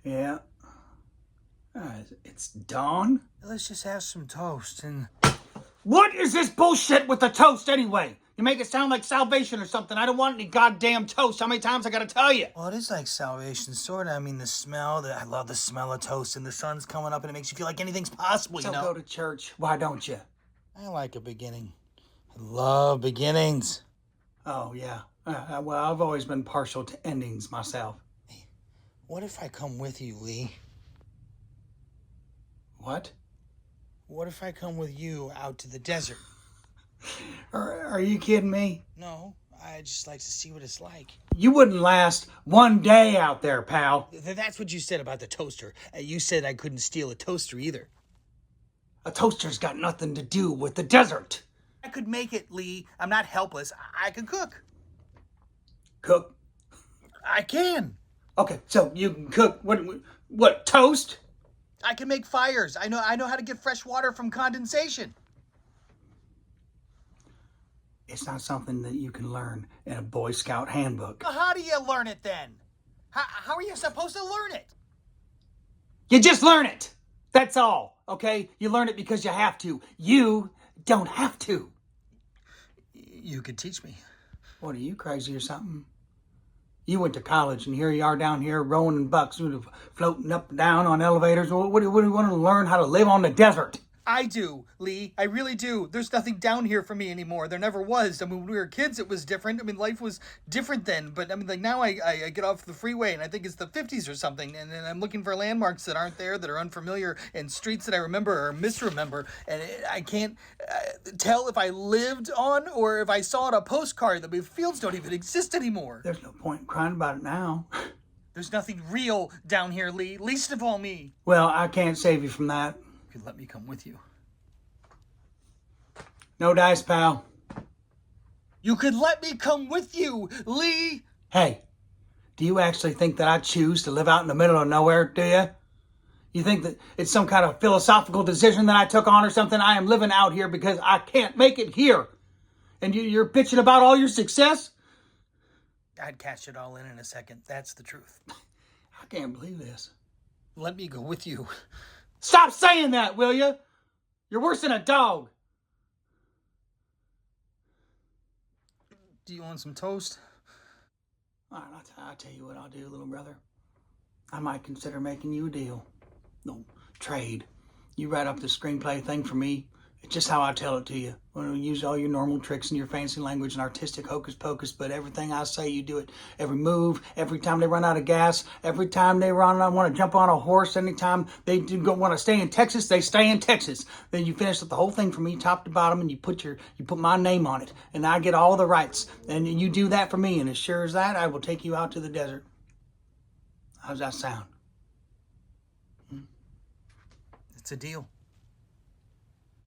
Yeah. It's dawn? Let's just have some toast and... What is this bullshit with the toast anyway? You make it sound like salvation or something. I don't want any goddamn toast. How many times I gotta tell you? Well, it is like salvation, sort of. I mean, the smell, I love the smell of toast, and the sun's coming up, and it makes you feel like anything's possible, So you know? go to church. Why don't you? I like a beginning. I love beginnings. Oh, yeah. Well, I've always been partial to endings myself. Hey, what if I come with you, Lee? What? What if I come with you out to the desert? Are you kidding me? No, I just like to see what it's like. You wouldn't last one day out there, pal. That's what you said about the toaster. You said I couldn't steal a toaster either. A toaster's got nothing to do with the desert. I could make it, Lee. I'm not helpless. I can cook. Cook? I can. Okay, so you can cook what toast? I can make fires. I know how to get fresh water from condensation. It's not something that you can learn in a Boy Scout handbook. How do you learn it then? How are you supposed to learn it? You just learn it. That's all, okay? You learn it because you have to. You don't have to. You could teach me. What, are you crazy or something? You went to college, and here you are down here rowing in bucks, floating up and down on elevators. What do you want to learn how to live on the desert? I do, Lee. I really do. There's nothing down here for me anymore. There never was. I mean, when we were kids, it was different. I mean, life was different then. But, I mean, like, now I get off the freeway, and I think it's the 50s or something, and then I'm looking for landmarks that aren't there, that are unfamiliar, and streets that I remember or misremember, and I can't tell if I lived on or if I saw on a postcard that my fields don't even exist anymore. There's no point in crying about it now. There's nothing real down here, Lee. Least of all me. Well, I can't save you from that. You could let me come with you. No dice, pal. You could let me come with you, Lee! Hey, do you actually think that I choose to live out in the middle of nowhere, do you? You think that it's some kind of philosophical decision that I took on or something? I am living out here because I can't make it here. And you're bitching about all your success? I'd catch it all in a second. That's the truth. I can't believe this. Let me go with you. Stop saying that, will you? You're worse than a dog. Do you want some toast? All right, I'll tell you what I'll do, little brother. I might consider making you a deal. No, trade. You write up the screenplay thing for me. It's just how I tell it to you. We'll use all your normal tricks and your fancy language and artistic hocus pocus, but everything I say, you do it. Every move, every time they run out of gas, every time they want to jump on a horse, anytime they want to stay in Texas, they stay in Texas. Then you finish the whole thing for me, top to bottom, and you put my name on it, and I get all the rights. And you do that for me, and as sure as that, I will take you out to the desert. How's that sound? It's a deal.